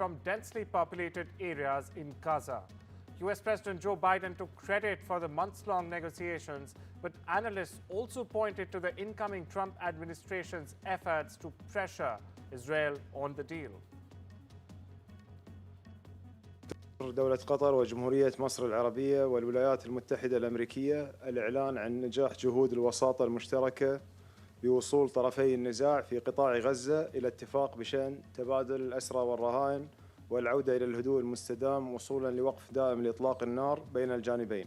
from densely populated areas in Gaza. US President Joe Biden took credit for the months-long negotiations, but analysts also pointed to the incoming Trump administration's efforts to pressure Israel on the deal. دولة قطر وجمهورية مصر العربية والولايات المتحدة الأمريكية الإعلان عن نجاح جهود الوساطة المشتركة بوصول طرفي النزاع في قطاع غزة إلى اتفاق بشأن تبادل الأسرى والرهائن والعودة إلى الهدوء المستدام وصولاً لوقف دائم لإطلاق النار بين الجانبين.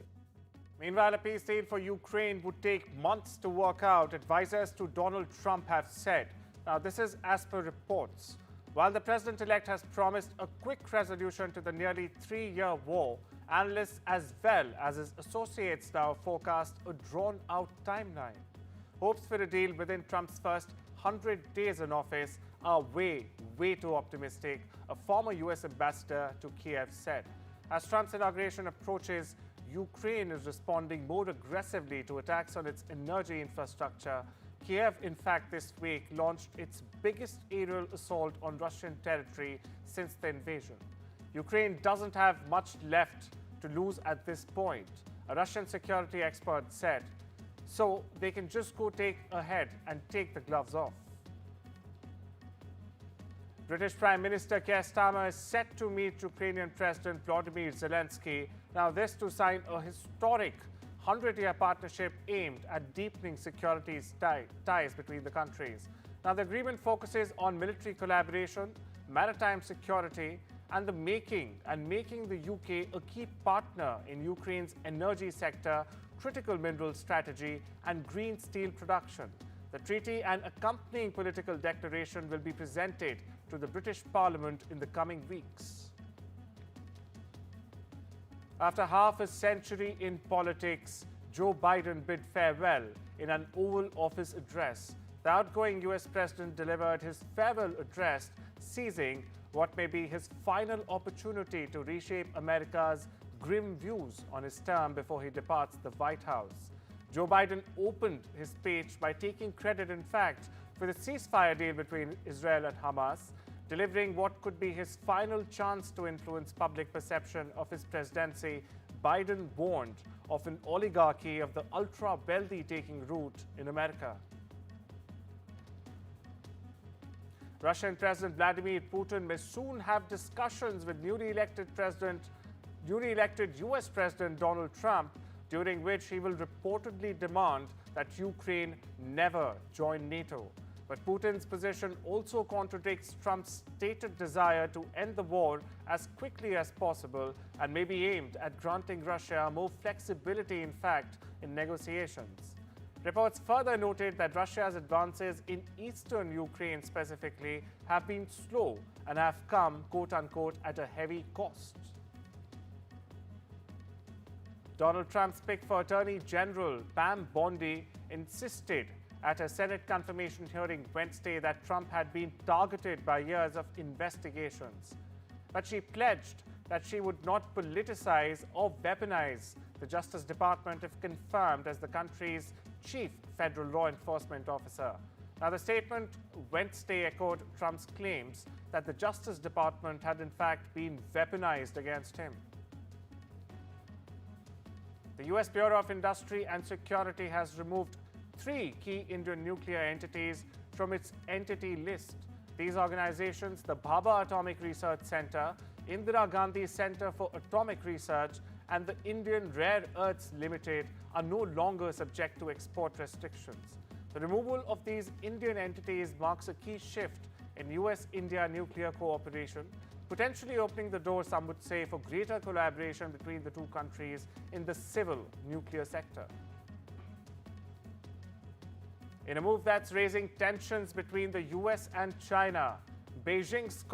Meanwhile, a peace deal for Ukraine would take months to work out, advisors to Donald Trump have said. Now, this is as per reports. While the president-elect has promised a quick resolution to the nearly 3-year war, analysts as well as his associates now forecast a drawn-out timeline. Hopes for a deal within Trump's first 100 days in office are way too optimistic, a former US ambassador to Kiev said. As Trump's inauguration approaches, Ukraine is responding more aggressively to attacks on its energy infrastructure. Kiev, in fact, this week launched its biggest aerial assault on Russian territory since the invasion. Ukraine doesn't have much left to lose at this point, a Russian security expert said. So they can just go take ahead and take the gloves off. British Prime Minister Keir Starmer is set to meet Ukrainian President Volodymyr Zelensky. Now this to sign a historic 100-year partnership aimed at deepening security ties between the countries. Now the agreement focuses on military collaboration, maritime security, and making the UK a key partner in Ukraine's energy sector, critical mineral strategy, and green steel production. The treaty and accompanying political declaration will be presented to the British Parliament in the coming weeks. After half a century in politics, Joe Biden bid farewell in an Oval Office address. The outgoing US president delivered his farewell address, seizing what may be his final opportunity to reshape America's grim views on his term before he departs the White House. Joe Biden opened his speech by taking credit, in fact, for the ceasefire deal between Israel and Hamas, delivering what could be his final chance to influence public perception of his presidency. Biden warned of an oligarchy of the ultra-wealthy taking root in America. Russian President Vladimir Putin may soon have discussions with newly elected US President Donald Trump, during which he will reportedly demand that Ukraine never join NATO. But Putin's position also contradicts Trump's stated desire to end the war as quickly as possible and may be aimed at granting Russia more flexibility, in fact, in negotiations. Reports further noted that Russia's advances in eastern Ukraine specifically have been slow and have come, quote-unquote, at a heavy cost. Donald Trump's pick for Attorney General Pam Bondi insisted at a Senate confirmation hearing Wednesday that Trump had been targeted by years of investigations. But she pledged that she would not politicize or weaponize the Justice Department if confirmed as the country's chief federal law enforcement officer. Now, the statement Wednesday echoed Trump's claims that the Justice Department had in fact been weaponized against him. The US Bureau of Industry and Security has removed 3 key Indian nuclear entities from its entity list. These organizations, the Bhabha Atomic Research Center, Indira Gandhi Center for Atomic Research, and the Indian Rare Earths Limited, are no longer subject to export restrictions. The removal of these Indian entities marks a key shift in US-India nuclear cooperation, potentially opening the door, some would say, for greater collaboration between the two countries in the civil nuclear sector. In a move that's raising tensions between the US and China, Beijing's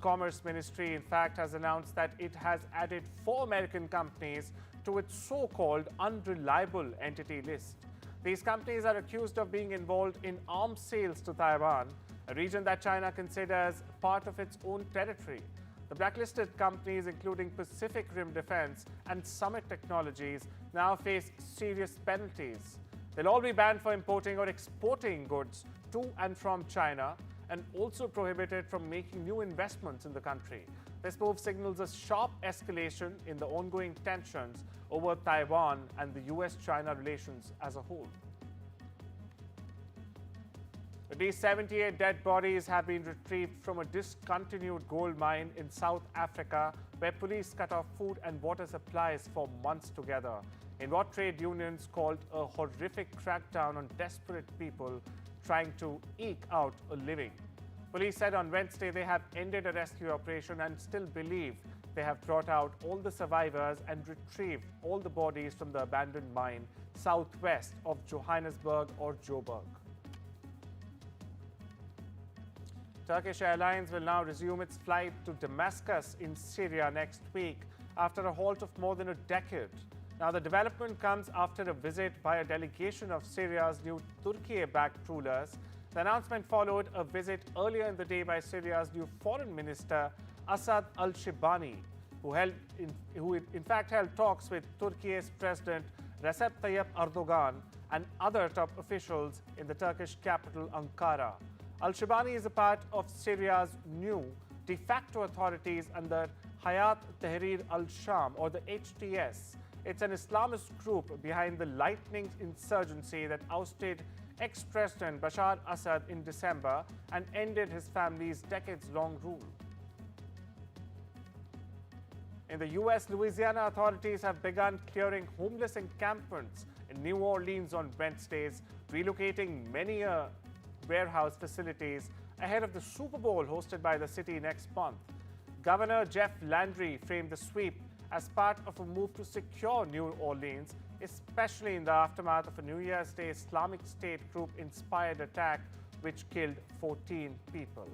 Commerce Ministry, in fact, has announced that it has added 4 American companies to its so-called unreliable entity list. These companies are accused of being involved in arms sales to Taiwan, a region that China considers part of its own territory. The blacklisted companies, including Pacific Rim Defense and Summit Technologies, now face serious penalties. They'll all be banned for importing or exporting goods to and from China, and also prohibited from making new investments in the country. This move signals a sharp escalation in the ongoing tensions over Taiwan and the US-China relations as a whole. At least 78 dead bodies have been retrieved from a discontinued gold mine in South Africa, where police cut off food and water supplies for months together, in what trade unions called a horrific crackdown on desperate people trying to eke out a living. Police said on Wednesday they have ended a rescue operation and still believe they have brought out all the survivors and retrieved all the bodies from the abandoned mine southwest of Johannesburg or Joburg. Turkish Airlines will now resume its flight to Damascus in Syria next week after a halt of more than a decade. Now, the development comes after a visit by a delegation of Syria's new Turkey-backed rulers. The announcement followed a visit earlier in the day by Syria's new foreign minister, Assad al-Shibani, who in fact held talks with Turkey's President Recep Tayyip Erdogan and other top officials in the Turkish capital, Ankara. Al-Shibani is a part of Syria's new de facto authorities under Hayat Tahrir al-Sham, or the HTS. It's an Islamist group behind the lightning insurgency that ousted ex-President Bashar Assad in December and ended his family's decades-long rule. In the U.S., Louisiana authorities have begun clearing homeless encampments in New Orleans on Wednesdays, relocating many warehouse facilities ahead of the Super Bowl hosted by the city next month. Governor Jeff Landry framed the sweep as part of a move to secure New Orleans, especially in the aftermath of a New Year's Day Islamic State group-inspired attack which killed 14 people.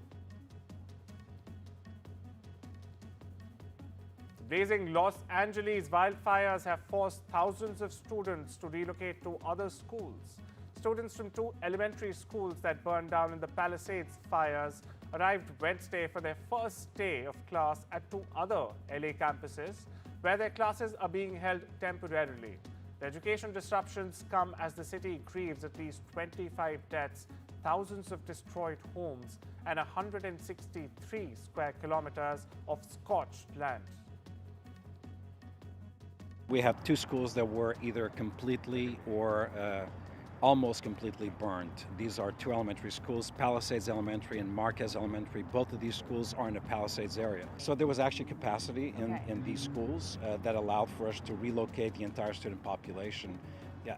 Blazing Los Angeles wildfires have forced thousands of students to relocate to other schools. Students from 2 elementary schools that burned down in the Palisades fires arrived Wednesday for their first day of class at 2 other LA campuses, where their classes are being held temporarily. The education disruptions come as the city grieves at least 25 deaths, thousands of destroyed homes, and 163 square kilometers of scorched land. We have 2 schools that were either completely or almost completely burned. These are 2 elementary schools, Palisades Elementary and Marquez Elementary. Both of these schools are in the Palisades area. So there was actually capacity in these schools that allowed for us to relocate the entire student population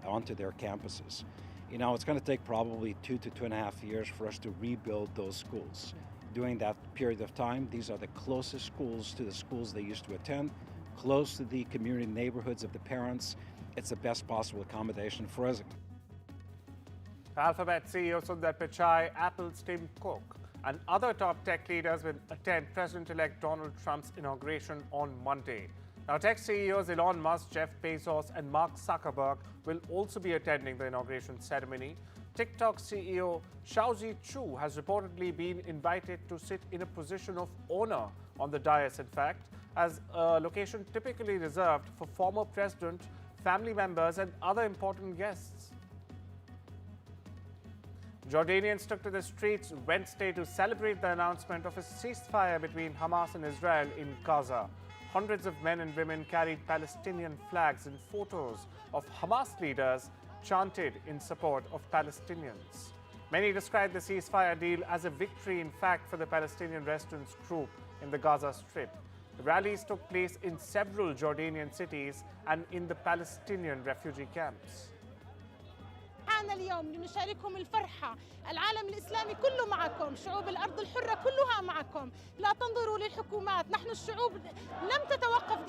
onto their campuses. You know, it's going to take probably 2 to 2.5 years for us to rebuild those schools. During that period of time, these are the closest schools to the schools they used to attend, close to the community neighborhoods of the parents. It's the best possible accommodation for us. Alphabet CEO Sundar Pichai, Apple's Tim Cook, and other top tech leaders will attend President-elect Donald Trump's inauguration on Monday. Now, tech CEOs Elon Musk, Jeff Bezos, and Mark Zuckerberg will also be attending the inauguration ceremony. TikTok CEO Xiaozi Chu has reportedly been invited to sit in a position of honor on the dais, in fact, as a location typically reserved for former president, family members, and other important guests. Jordanians took to the streets Wednesday to celebrate the announcement of a ceasefire between Hamas and Israel in Gaza. Hundreds of men and women carried Palestinian flags and photos of Hamas leaders chanted in support of Palestinians. Many described the ceasefire deal as a victory, in fact, for the Palestinian resistance group in the Gaza Strip. The rallies took place in several Jordanian cities and in the Palestinian refugee camps. اليوم لنشاركهم الفرحة. العالم الإسلامي كله معكم، شعوب الأرض الحرة كلها معكم. لا تنظروا للحكومات، نحن الشعوب لم تتوقف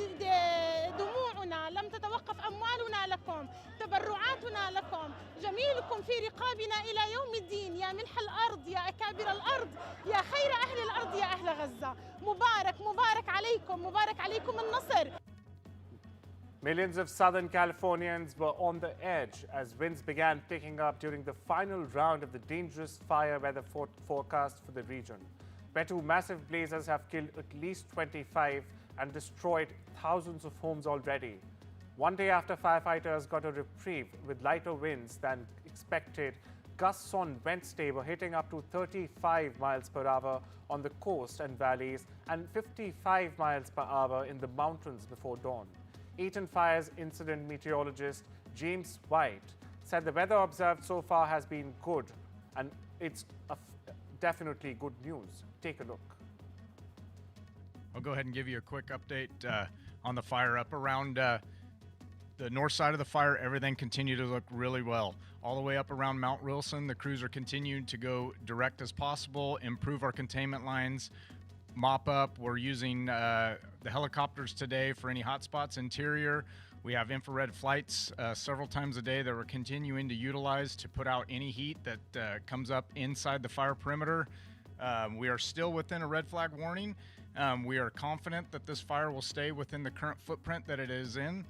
دموعنا، لم تتوقف أموالنا لكم، تبرعاتنا لكم، جميلكم في رقابنا إلى يوم الدين. يا ملح الأرض، يا أكابر الأرض، يا خير أهل الأرض، يا أهل غزة. مبارك مبارك عليكم، مبارك عليكم النصر. Millions of Southern Californians were on the edge as winds began picking up during the final round of the dangerous fire weather forecast for the region, where 2 massive blazes have killed at least 25 and destroyed thousands of homes already. One day after firefighters got a reprieve with lighter winds than expected, gusts on Wednesday were hitting up to 35 miles per hour on the coast and valleys and 55 miles per hour in the mountains before dawn. Eaton Fire's incident meteorologist James White said the weather observed so far has been good, and it's definitely good news. Take a look. I'll go ahead and give you a quick update on the fire. Up around the north side of the fire, everything continued to look really well. All the way up around Mount Wilson, the crews are continuing to go direct as possible, improve our containment lines, mop up. We're using the helicopters today for any hot spots interior. We have infrared flights several times a day that we're continuing to utilize to put out any heat that comes up inside the fire perimeter. We are still within a red flag warning. We are confident that this fire will stay within the current footprint that it is in.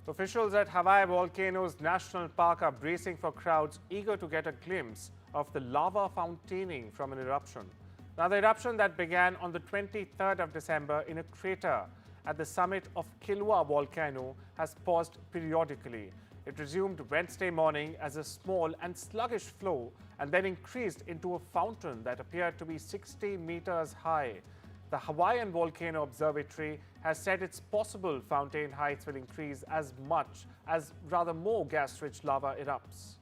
Officials at Hawaii Volcanoes National Park are bracing for crowds eager to get a glimpse of the lava fontaining from an eruption. Now, the eruption that began on the 23rd of December in a crater at the summit of Kilwa volcano has paused periodically. It resumed Wednesday morning as a small and sluggish flow and then increased into a fountain that appeared to be 60 meters high. The Hawaiian Volcano Observatory has said it's possible fountain heights will increase as much as rather more gas-rich lava erupts.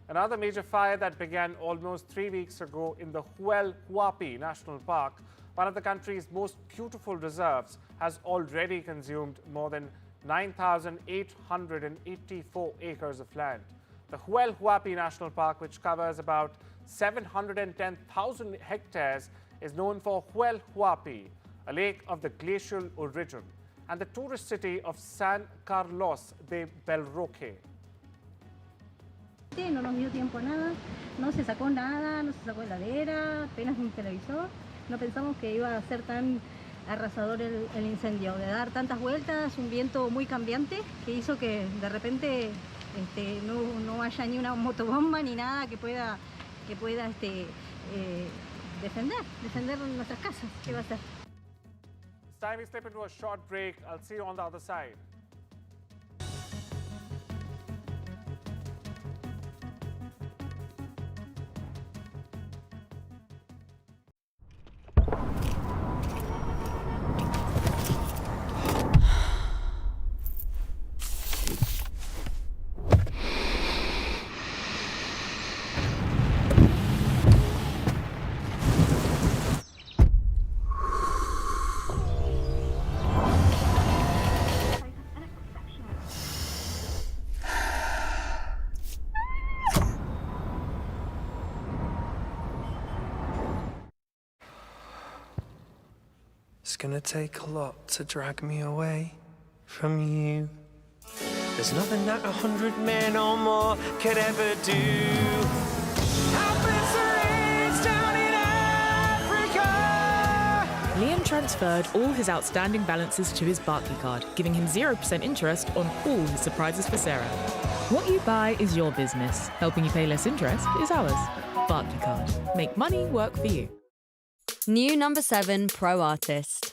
Another major fire that began almost 3 weeks ago in the Huapi National Park, one of the country's most beautiful reserves, has already consumed more than 9,884 acres of land. The Huapi National Park, which covers about 710,000 hectares, is known for Huapi, a lake of the glacial origin, and the tourist city of San Carlos de Belroque. No nos dio tiempo a nada, no se sacó nada, no se sacó heladera, apenas un televisor. No pensamos que iba a ser tan arrasador el incendio, de dar tantas vueltas, un viento muy cambiante que hizo que de repente no haya ni una motobomba ni nada que pueda defender nuestras casas. ¿Qué va a hacer? It's time we step into a short break. I'll see you on the other side. It's gonna take a lot to drag me away from you. There's nothing that 100 men or more could ever do. Down in Africa. Liam transferred all his outstanding balances to his Barclaycard, giving him 0% interest on all his surprises for Sarah. What you buy is your business. Helping you pay less interest is ours. Barclaycard. Make money work for you. New number 7 Pro Artist.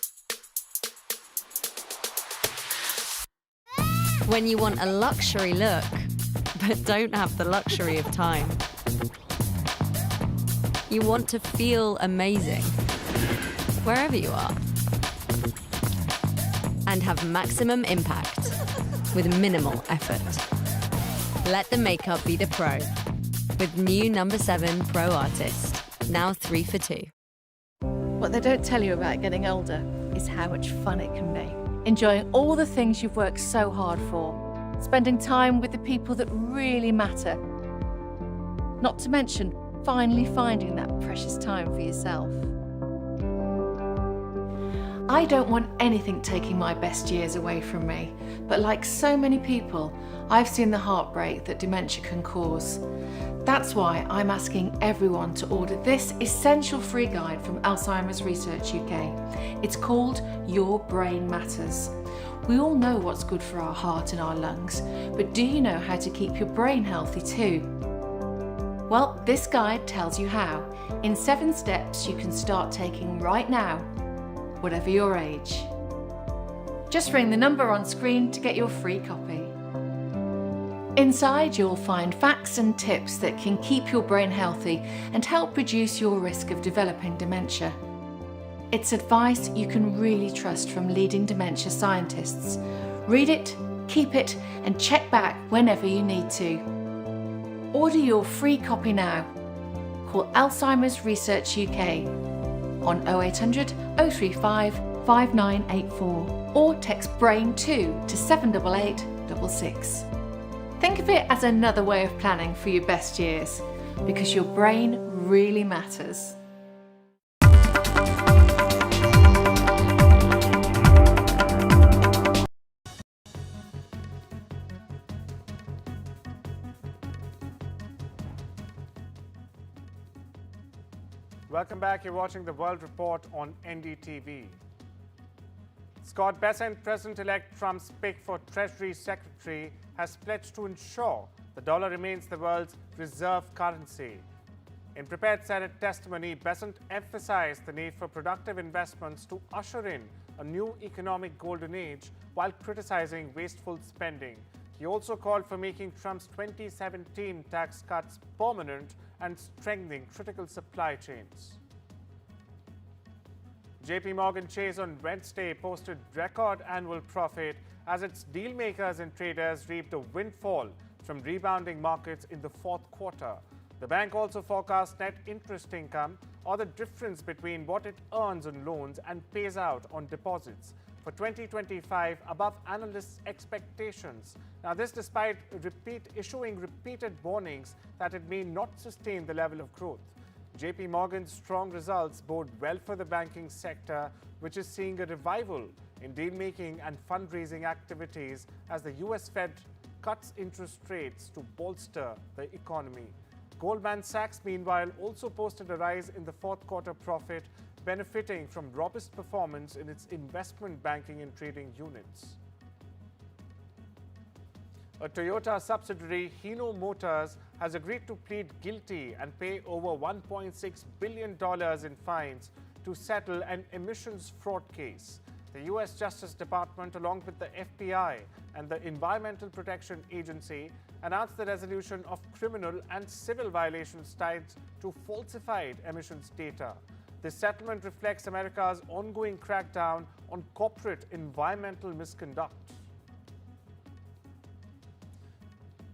When you want a luxury look, but don't have the luxury of time. You want to feel amazing, wherever you are. And have maximum impact, with minimal effort. Let the makeup be the pro. With new number 7 Pro Artist. Now 3 for 2. What they don't tell you about getting older is how much fun it can be. Enjoying all the things you've worked so hard for. Spending time with the people that really matter. Not to mention, finally finding that precious time for yourself. I don't want anything taking my best years away from me, but like so many people, I've seen the heartbreak that dementia can cause. That's why I'm asking everyone to order this essential free guide from Alzheimer's Research UK. It's called Your Brain Matters. We all know what's good for our heart and our lungs, but do you know how to keep your brain healthy too? Well, this guide tells you how, in 7 steps you can start taking right now, whatever your age. Just ring the number on screen to get your free copy. Inside, you'll find facts and tips that can keep your brain healthy and help reduce your risk of developing dementia. It's advice you can really trust from leading dementia scientists. Read it, keep it, and check back whenever you need to. Order your free copy now. Call Alzheimer's Research UK on 0800 035 5984 or text BRAIN2 to 78866. Think of it as another way of planning for your best years, because your brain really matters. Welcome back. You're watching the World Report on NDTV. Scott Bessent, President-elect Trump's pick for Treasury Secretary, has pledged to ensure the dollar remains the world's reserve currency. In prepared Senate testimony, Bessent emphasized the need for productive investments to usher in a new economic golden age while criticizing wasteful spending. He also called for making Trump's 2017 tax cuts permanent and strengthening critical supply chains. JP Morgan Chase on Wednesday posted record annual profit as its deal makers and traders reaped a windfall from rebounding markets in the fourth quarter. The bank also forecast net interest income, or the difference between what it earns on loans and pays out on deposits, for 2025 above analysts' expectations. Now, this despite issuing repeated warnings that it may not sustain the level of growth. JP Morgan's strong results bode well for the banking sector, which is seeing a revival in deal-making and fundraising activities as the US Fed cuts interest rates to bolster the economy. Goldman Sachs, meanwhile, also posted a rise in the fourth quarter profit, benefiting from robust performance in its investment banking and trading units. A Toyota subsidiary, Hino Motors, has agreed to plead guilty and pay over $1.6 billion in fines to settle an emissions fraud case. The U.S. Justice Department, along with the FBI and the Environmental Protection Agency, announced the resolution of criminal and civil violations tied to falsified emissions data. This settlement reflects America's ongoing crackdown on corporate environmental misconduct.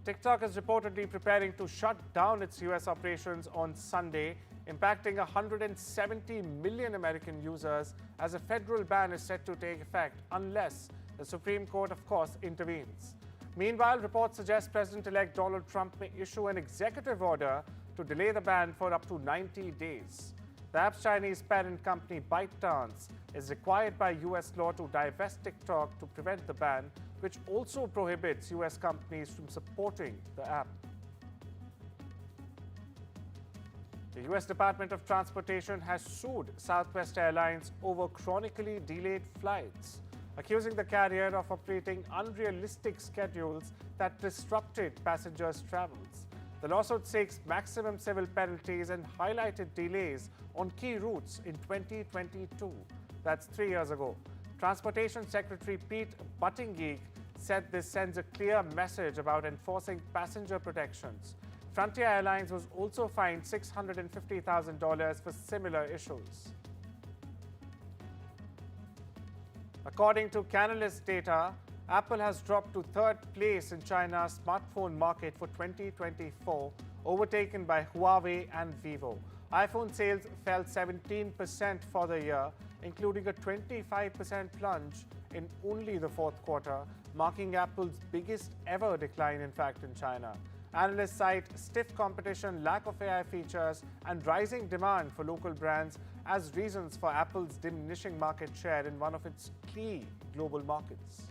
TikTok is reportedly preparing to shut down its US operations on Sunday, impacting 170 million American users, as a federal ban is set to take effect unless the Supreme Court, of course, intervenes. Meanwhile, reports suggest President-elect Donald Trump may issue an executive order to delay the ban for up to 90 days. The app's Chinese parent company ByteDance is required by US law to divest TikTok to prevent the ban, which also prohibits US companies from supporting the app. The US Department of Transportation has sued Southwest Airlines over chronically delayed flights, accusing the carrier of operating unrealistic schedules that disrupted passengers' travels. The lawsuit seeks maximum civil penalties and highlighted delays on key routes in 2022. That's 3 years ago. Transportation Secretary Pete Buttigieg said this sends a clear message about enforcing passenger protections. Frontier Airlines was also fined $650,000 for similar issues. According to Canalys data, Apple has dropped to third place in China's smartphone market for 2024, overtaken by Huawei and Vivo. iPhone sales fell 17% for the year, including a 25% plunge in only the fourth quarter, marking Apple's biggest ever decline, in fact, in China. Analysts cite stiff competition, lack of AI features, and rising demand for local brands as reasons for Apple's diminishing market share in one of its key global markets.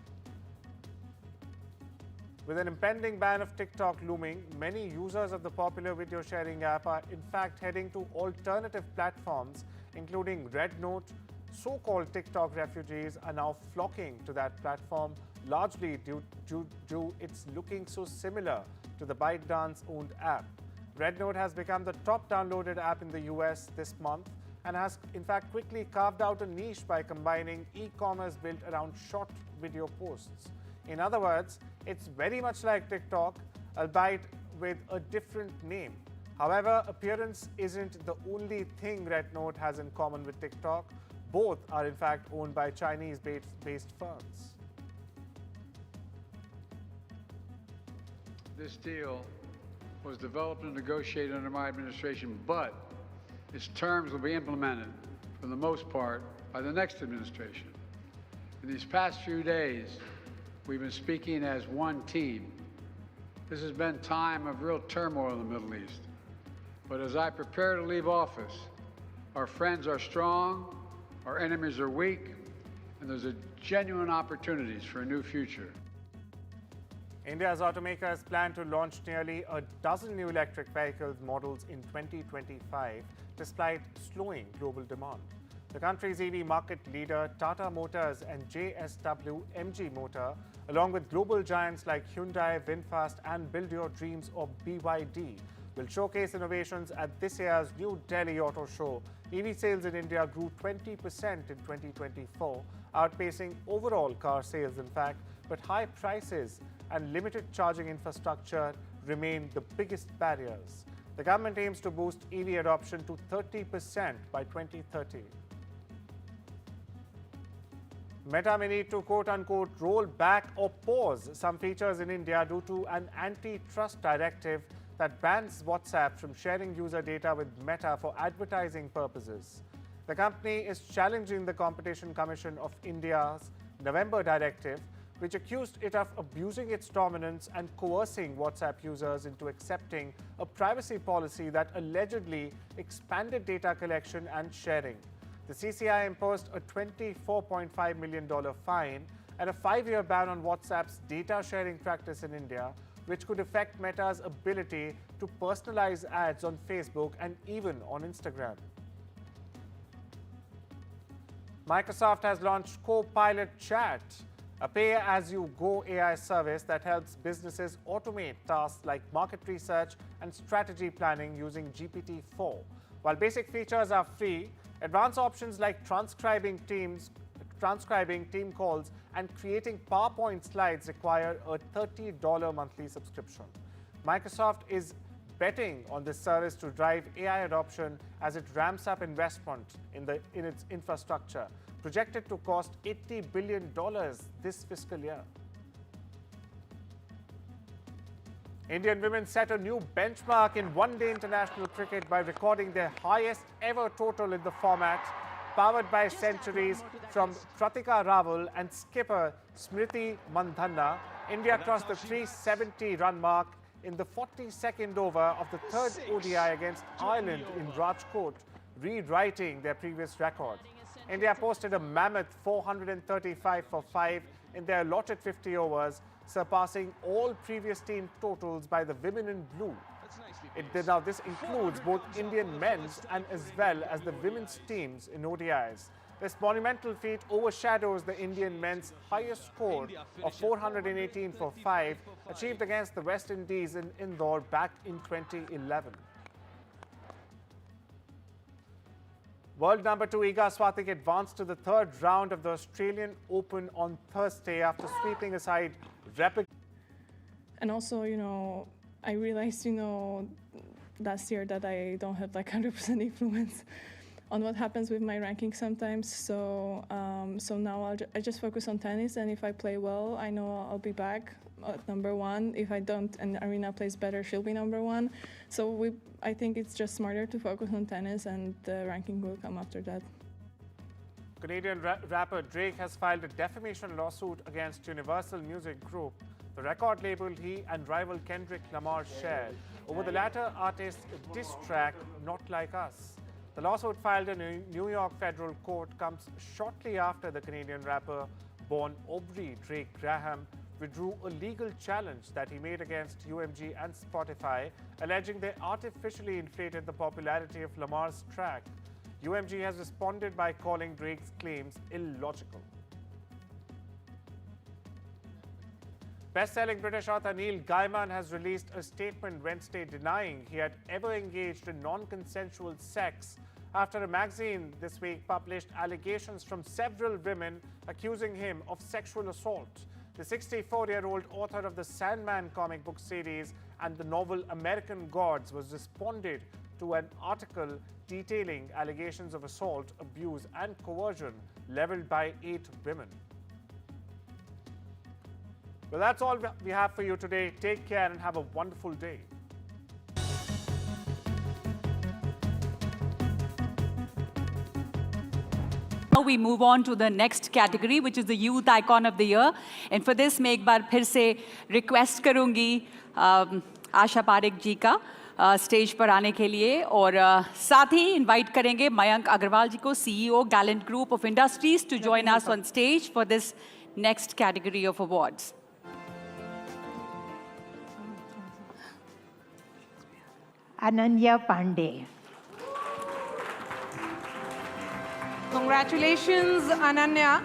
With an impending ban of TikTok looming, many users of the popular video sharing app are in fact heading to alternative platforms, including RedNote. So-called TikTok refugees are now flocking to that platform, largely due to its looking so similar to the ByteDance-owned app. RedNote has become the top downloaded app in the US this month and has in fact quickly carved out a niche by combining e-commerce built around short video posts. In other words, it's very much like TikTok, albeit with a different name. However, appearance isn't the only thing Red Note has in common with TikTok. Both are in fact owned by Chinese-based firms. This deal was developed and negotiated under my administration, but its terms will be implemented, for the most part, by the next administration. In these past few days, we've been speaking as one team. This has been a time of real turmoil in the Middle East. But as I prepare to leave office, our friends are strong, our enemies are weak, and there's genuine opportunities for a new future. India's automakers plan to launch nearly a dozen new electric vehicles models in 2025, despite slowing global demand. The country's EV market leader, Tata Motors and JSW MG Motor, along with global giants like Hyundai, VinFast and Build Your Dreams or BYD, will showcase innovations at this year's New Delhi Auto Show. EV sales in India grew 20% in 2024, outpacing overall car sales in fact, but high prices and limited charging infrastructure remain the biggest barriers. The government aims to boost EV adoption to 30% by 2030. Meta may need to quote-unquote roll back or pause some features in India due to an antitrust directive that bans WhatsApp from sharing user data with Meta for advertising purposes. The company is challenging the Competition Commission of India's November directive, which accused it of abusing its dominance and coercing WhatsApp users into accepting a privacy policy that allegedly expanded data collection and sharing. The CCI imposed a $24.5 million fine and a 5-year ban on WhatsApp's data sharing practice in India, which could affect Meta's ability to personalize ads on Facebook and even on Instagram. Microsoft has launched Copilot Chat, a pay-as-you-go AI service that helps businesses automate tasks like market research and strategy planning using GPT-4. While basic features are free, advanced options like transcribing team calls and creating PowerPoint slides require a $30 monthly subscription. Microsoft is betting on this service to drive AI adoption as it ramps up investment in its infrastructure, projected to cost $80 billion this fiscal year. Indian women set a new benchmark in one-day international cricket by recording their highest ever total in the format, powered by centuries from Pratika Rawal and skipper Smriti Mandhana. India crossed the 370-run mark in the 42nd over of the third ODI against Ireland in Rajkot, rewriting their previous record. India posted a mammoth 435 for 5 in their allotted 50 overs, surpassing all previous team totals by the women in blue. Now, this includes both Indian men's and as well as the women's teams in ODIs. This monumental feat overshadows the Indian men's highest score of 418 for 5, achieved against the West Indies in Indore back in 2011. World number 2 Iga Swiatek advanced to the third round of the Australian Open on Thursday after sweeping aside And also, I realized, last year that I don't have like 100% influence on what happens with my ranking sometimes. So now I just focus on tennis, and if I play well, I know I'll be back at number 1. If I don't and Arena plays better, she'll be number 1. So I think it's just smarter to focus on tennis, and the ranking will come after that. Canadian rapper Drake has filed a defamation lawsuit against Universal Music Group, the record label he and rival Kendrick Lamar shared, over the latter artist's diss track, Not Like Us. The lawsuit filed in a New York federal court comes shortly after the Canadian rapper born Aubrey Drake Graham withdrew a legal challenge that he made against UMG and Spotify, alleging they artificially inflated the popularity of Lamar's track. UMG has responded by calling Drake's claims illogical. Best-selling British author Neil Gaiman has released a statement Wednesday denying he had ever engaged in non-consensual sex after a magazine this week published allegations from several women accusing him of sexual assault. The 64-year-old author of the Sandman comic book series and the novel American Gods was responded to an article detailing allegations of assault, abuse and coercion leveled by 8 women. Well, that's all we have for you today. Take care and have a wonderful day. Now we move on to the next category, which is the Youth Icon of the Year. And for this, मैं एक बार फिर से request करूँगी आशा पारेख जी का stage पर आने के लिए, और साथ ही इनवाइट करेंगे मयंक अग्रवाल जी को, CEO Gallant Group of Industries, to join us on stage for this next category of awards. Ananya Pandey. Congratulations, Ananya.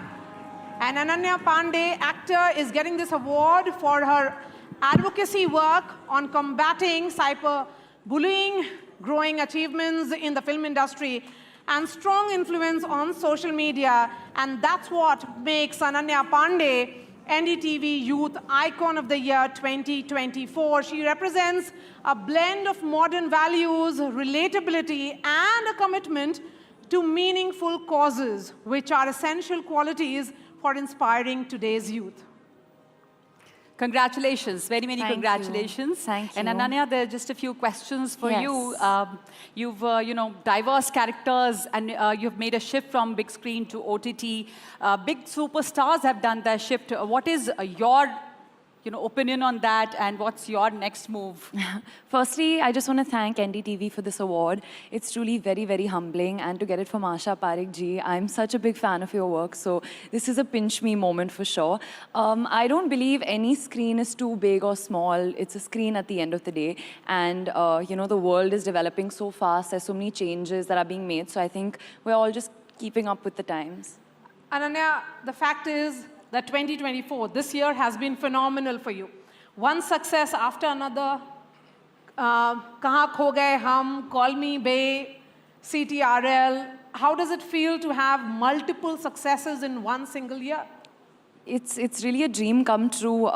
And Ananya Pandey, actor, is getting this award for her advocacy work on combating cyberbullying, growing achievements in the film industry, and strong influence on social media. And that's what makes Ananya Pandey NDTV Youth Icon of the Year 2024. She represents a blend of modern values, relatability, and a commitment to meaningful causes, which are essential qualities for inspiring today's youth. Congratulations, very many Thank congratulations. you. Thank And you. Ananya, there are just a few questions for Yes. you. You've, diverse characters, and you've made a shift from big screen to OTT. Big superstars have done their shift. What is your opinion on that, and what's your next move? Firstly, I just want to thank NDTV for this award. It's truly very, very humbling, and to get it from Asha Parekh ji, I'm such a big fan of your work, so this is a pinch me moment for sure. I don't believe any screen is too big or small. It's a screen at the end of the day, and the world is developing so fast. There's so many changes that are being made, so I think we're all just keeping up with the times. Ananya, the fact is that 2024, this year, has been phenomenal for you. One success after another. Kahan Kho Gaye Hum, Call Me Bae, CTRL. How does it feel to have multiple successes in one single year? It's really a dream come true.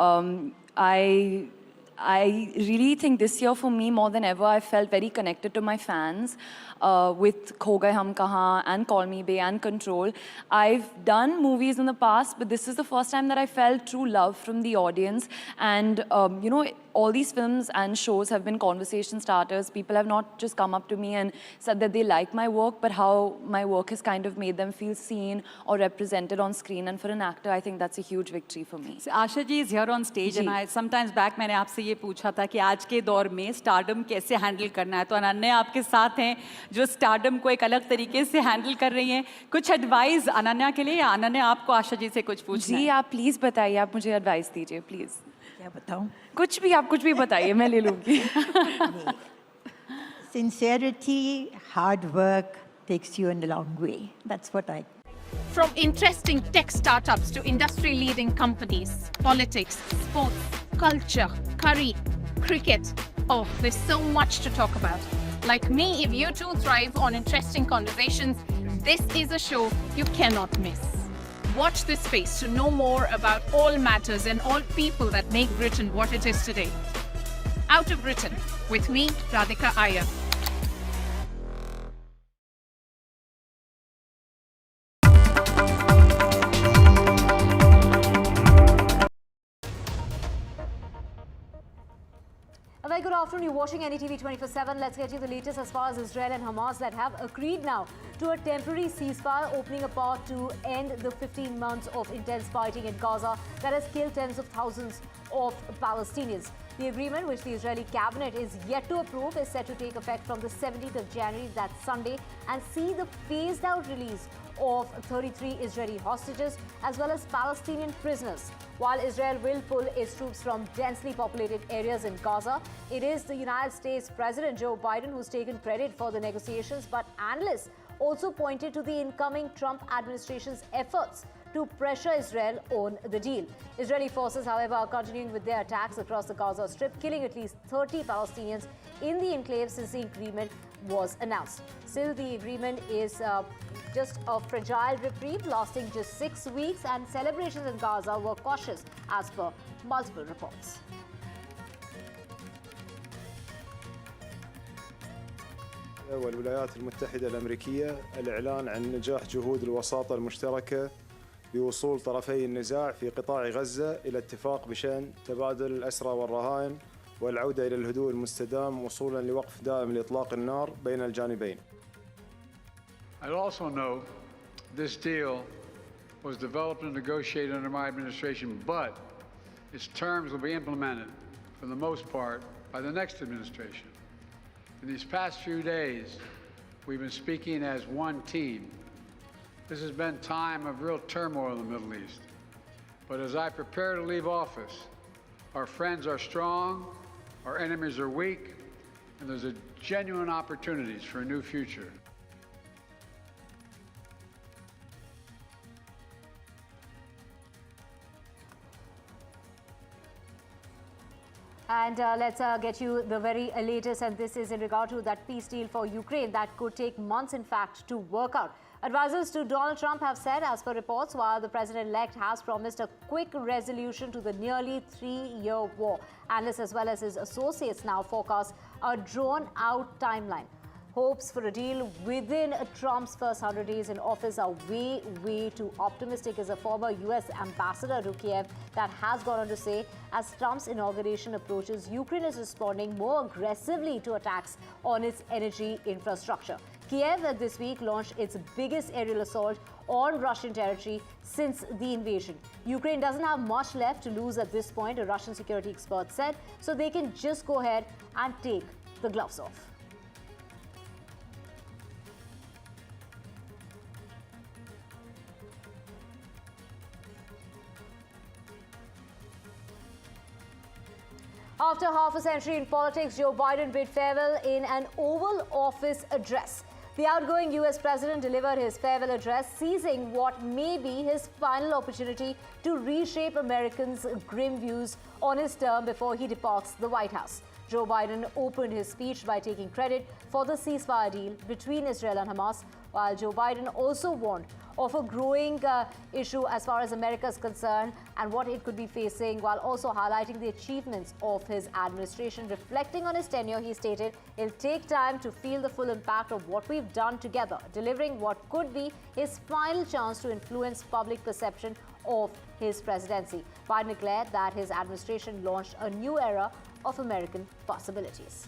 I really think this year for me, more than ever, I felt very connected to my fans with Kho Gaye Hum Kahan and Call Me Bae and Control. I've done movies in the past, but this is the first time that I felt true love from the audience. And, all these films and shows have been conversation starters. People have not just come up to me and said that they like my work, but how my work has kind of made them feel seen or represented on screen. And for an actor, I think that's a huge victory for me. So Asha ji is here on stage, and sometimes back मैंने आपसे ये पूछा था कि आज के दौर में स्टारडम कैसे हैंडल करना है, तो अनन्या आपके साथ हैं जो स्टारडम को एक अलग तरीके से हैंडल कर रही हैं. कुछ एडवाइस अनन्या के लिए, या अनन्या आपको आशा जी से कुछ पूछना है? जी, आप प्लीज़ बताइए, आप मुझे एडवाइस दीजिए प्लीज़. क्या बताऊं? कुछ भी, आप कुछ भी बताइए, मैं ले लूँगी. Sincerity, hard work takes you in a long way. That's what I. From interesting tech startups to industry-leading companies, politics, sports, culture, curry, cricket. Oh, there's so much to talk about. Like me, if you too thrive on interesting conversations, this is a show you cannot miss. Watch this space to know more about all matters and all people that make Britain what it is today. Out of Britain, with me, Radhika Iyer. A very good afternoon. You're watching NDTV 24/7. Let's get you the latest as far as Israel and Hamas that have agreed now to a temporary ceasefire, opening a path to end the 15 months of intense fighting in Gaza that has killed tens of thousands of Palestinians. The agreement, which the Israeli cabinet is yet to approve, is set to take effect from the 17th of January, that's Sunday, and see the phased-out release of 33 Israeli hostages as well as Palestinian prisoners. While Israel will pull its troops from densely populated areas in Gaza, it is the United States President Joe Biden who's taken credit for the negotiations, but analysts also pointed to the incoming Trump administration's efforts to pressure Israel on the deal. Israeli forces, however, are continuing with their attacks across the Gaza Strip, killing at least 30 Palestinians in the enclave since the agreement was announced. Still, the agreement is just a fragile reprieve lasting just 6 weeks, and celebrations in Gaza were cautious as per multiple reports. والولايات المتحدة الأمريكية الإعلان عن نجاح جهود الوساطة المشتركة بوصول طرفي النزاع في قطاع غزة إلى اتفاق بشأن تبادل الأسرى والرهائن والعودة إلى الهدوء المستدام وصولا لوقف دائم لإطلاق النار بين الجانبين. I'd also note this deal was developed and negotiated under my administration, but its terms will be implemented for the most part by the next administration. In these past few days, we've been speaking as one team. This has been a time of real turmoil in the Middle East. But as I prepare to leave office, our friends are strong, our enemies are weak, and there's a genuine opportunities for a new future. And let's get you the very latest, and this is in regard to that peace deal for Ukraine that could take months, in fact, to work out. Advisors to Donald Trump have said, as per reports, while the president-elect has promised a quick resolution to the nearly 3-year war, analysts as well as his associates now forecast a drawn-out timeline. Hopes for a deal within Trump's first 100 days in office are way too optimistic, as a former U.S. ambassador to Kiev that has gone on to say, as Trump's inauguration approaches, Ukraine is responding more aggressively to attacks on its energy infrastructure. Kiev this week launched its biggest aerial assault on Russian territory since the invasion. Ukraine doesn't have much left to lose at this point, a Russian security expert said, so they can just go ahead and take the gloves off. After half a century in politics, Joe Biden bid farewell in an Oval Office address. The outgoing U.S. president delivered his farewell address, seizing what may be his final opportunity to reshape Americans' grim views on his term before he departs the White House. Joe Biden opened his speech by taking credit for the ceasefire deal between Israel and Hamas, while Joe Biden also warned of a growing issue as far as America is concerned and what it could be facing, while also highlighting the achievements of his administration. Reflecting on his tenure, he stated, "It'll take time to feel the full impact of what we've done together," delivering what could be his final chance to influence public perception of his presidency. Biden declared that his administration launched a new era of American possibilities.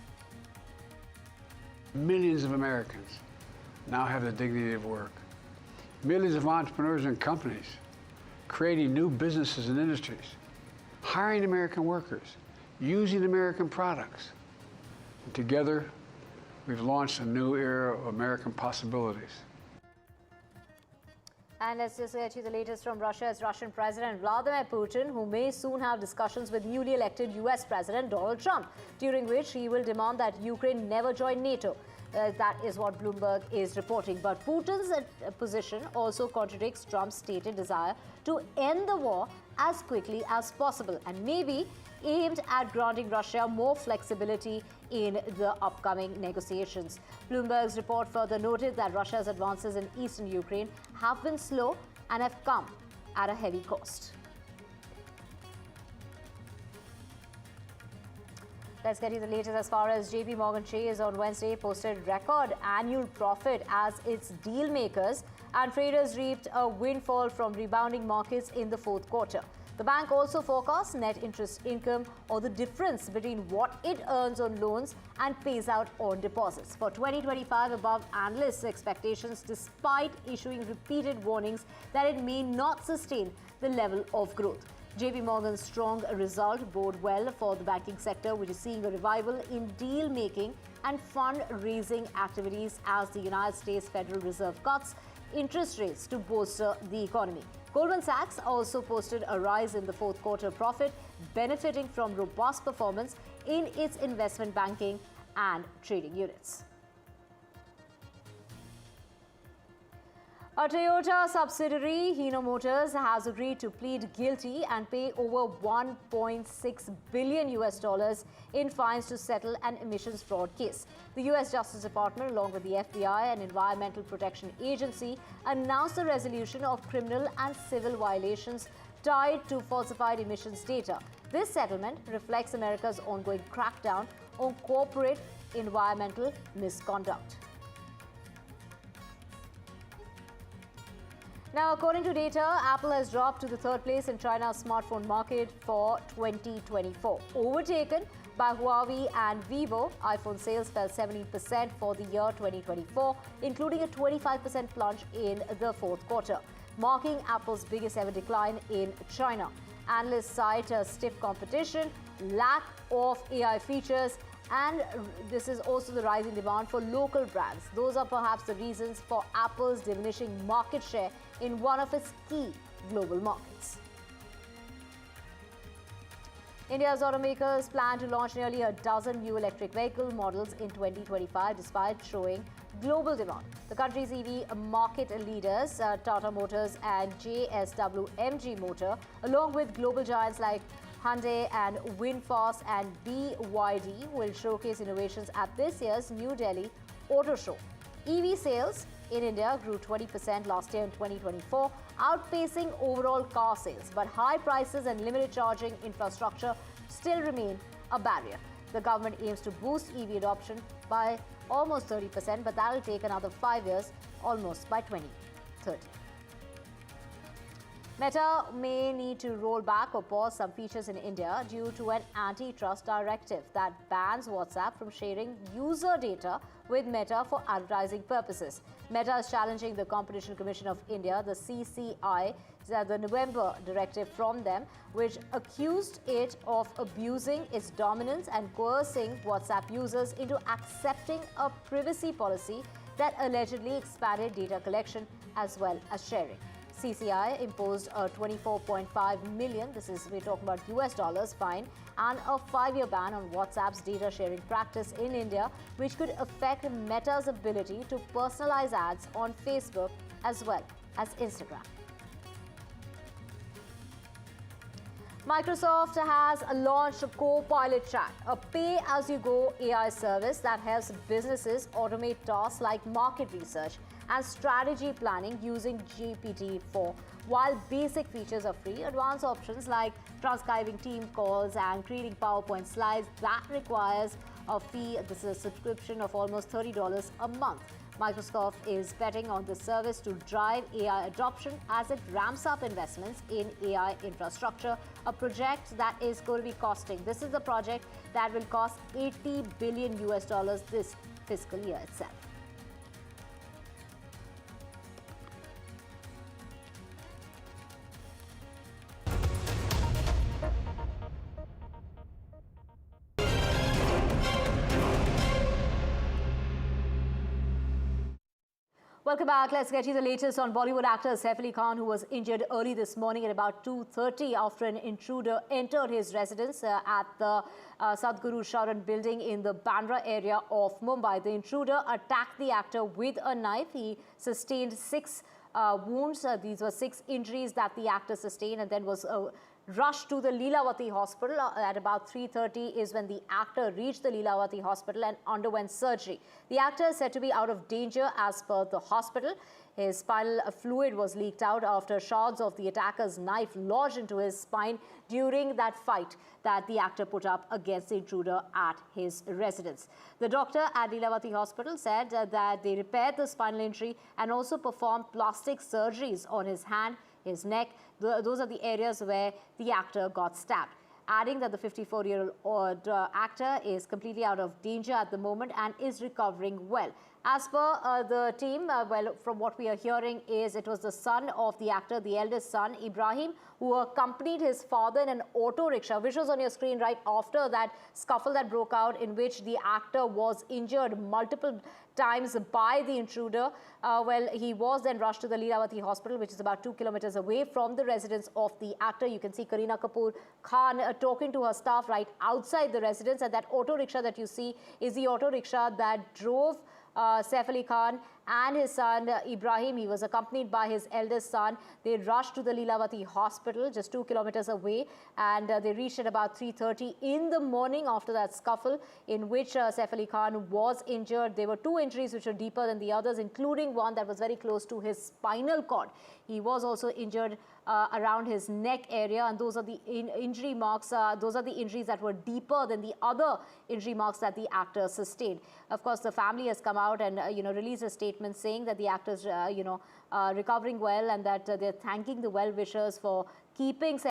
Millions of Americans now have the dignity of work. Millions of entrepreneurs and companies creating new businesses and industries, hiring American workers, using American products. And together, we've launched a new era of American possibilities. And let's just get you the latest from Russia's Russian President Vladimir Putin, who may soon have discussions with newly elected US President Donald Trump, during which he will demand that Ukraine never join NATO. That is what Bloomberg is reporting. But Putin's position also contradicts Trump's stated desire to end the war as quickly as possible, and maybe aimed at granting Russia more flexibility in the upcoming negotiations. Bloomberg's report further noted that Russia's advances in eastern Ukraine have been slow and have come at a heavy cost. Let's get you the latest as far as JP Morgan Chase on Wednesday posted record annual profit as its deal makers and traders reaped a windfall from rebounding markets in the fourth quarter. The bank also forecasts net interest income, or the difference between what it earns on loans and pays out on deposits, for 2025 above analysts' expectations, despite issuing repeated warnings that it may not sustain the level of growth. JP Morgan's strong result bode well for the banking sector, which is seeing a revival in deal-making and fund-raising activities as the United States Federal Reserve cuts interest rates to bolster the economy. Goldman Sachs also posted a rise in the fourth quarter profit, benefiting from robust performance in its investment banking and trading units. A Toyota subsidiary, Hino Motors, has agreed to plead guilty and pay over $1.6 billion in fines to settle an emissions fraud case. The U.S. Justice Department, along with the FBI and Environmental Protection Agency, announced a resolution of criminal and civil violations tied to falsified emissions data. This settlement reflects America's ongoing crackdown on corporate environmental misconduct. Now, according to data, Apple has dropped to the third place in China's smartphone market for 2024. Overtaken by Huawei and Vivo, iPhone sales fell 17% for the year 2024, including a 25% plunge in the fourth quarter, marking Apple's biggest ever decline in China. Analysts cite stiff competition, lack of AI features, and this is also the rising demand for local brands. Those are perhaps the reasons for Apple's diminishing market share in one of its key global markets. India's automakers plan to launch nearly a dozen new electric vehicle models in 2025, despite showing global demand. The country's EV market leaders, Tata Motors and JSW-MG Motor, along with global giants like Hyundai and VinFast and BYD, will showcase innovations at this year's New Delhi Auto Show. EV sales in India grew 20% last year in 2024, outpacing overall car sales. But high prices and limited charging infrastructure still remain a barrier. The government aims to boost EV adoption by almost 30%, but that will take another 5 years, almost by 2030. Meta may need to roll back or pause some features in India due to an antitrust directive that bans WhatsApp from sharing user data with Meta for advertising purposes. Meta is challenging the Competition Commission of India, the CCI, the November directive from them, which accused it of abusing its dominance and coercing WhatsApp users into accepting a privacy policy that allegedly expanded data collection as well as sharing. CCI imposed a 24.5 million, we're talking about US dollars, fine, and a 5-year ban on WhatsApp's data sharing practice in India, which could affect Meta's ability to personalize ads on Facebook as well as Instagram. Microsoft has launched a Copilot Chat, a pay-as-you-go AI service that helps businesses automate tasks like market research and strategy planning using GPT-4. While basic features are free, advanced options like transcribing team calls and creating PowerPoint slides, that requires a fee. This is a subscription of almost $30 a month. Microsoft is betting on this service to drive AI adoption as it ramps up investments in AI infrastructure, a project that is going to be costing. This is the project that will cost $80 billion this fiscal year itself. Welcome back. Let's get you the latest on Bollywood actor Saif Ali Khan, who was injured early this morning at about 2:30 after an intruder entered his residence at the Sadhguru Sharan building in the Bandra area of Mumbai. The intruder attacked the actor with a knife. He sustained 6 wounds. These were 6 injuries that the actor sustained and then was rushed to the Leelavati hospital. At about 3:30 is when the actor reached the Leelavati hospital and underwent surgery. The actor is said to be out of danger as per the hospital. His spinal fluid was leaked out after shards of the attacker's knife lodged into his spine during that fight that the actor put up against the intruder at his residence. The doctor at Leelavati Hospital said that they repaired the spinal injury and also performed plastic surgeries on his hand, his neck. Those are the areas where the actor got stabbed. Adding that the 54-year-old actor is completely out of danger at the moment and is recovering well. As per the team, well, from what we are hearing is it was the son of the actor, the eldest son, Ibrahim, who accompanied his father in an auto rickshaw. Visuals on your screen right after that scuffle that broke out in which the actor was injured multiple times by the intruder. Well, he was then rushed to the Leelavati hospital, which is about 2 kilometers away from the residence of the actor. You can see Kareena Kapoor Khan talking to her staff right outside the residence. And that auto rickshaw that you see is the auto rickshaw that drove Saif Ali Khan and his son Ibrahim. He was accompanied by his eldest son. They rushed to the Lilavati hospital just 2 kilometers away, and they reached at about 3:30 in the morning after that scuffle in which Saif Ali Khan was injured. There were 2 injuries which were deeper than the others, including one that was very close to his spinal cord. He was also injured around his neck area, and those are the injury marks. Those are the injuries that were deeper than the other injury marks that the actor sustained. Of course, the family has come out and released a statement saying that the actor's recovering well, and that they're thanking the well-wishers for keeping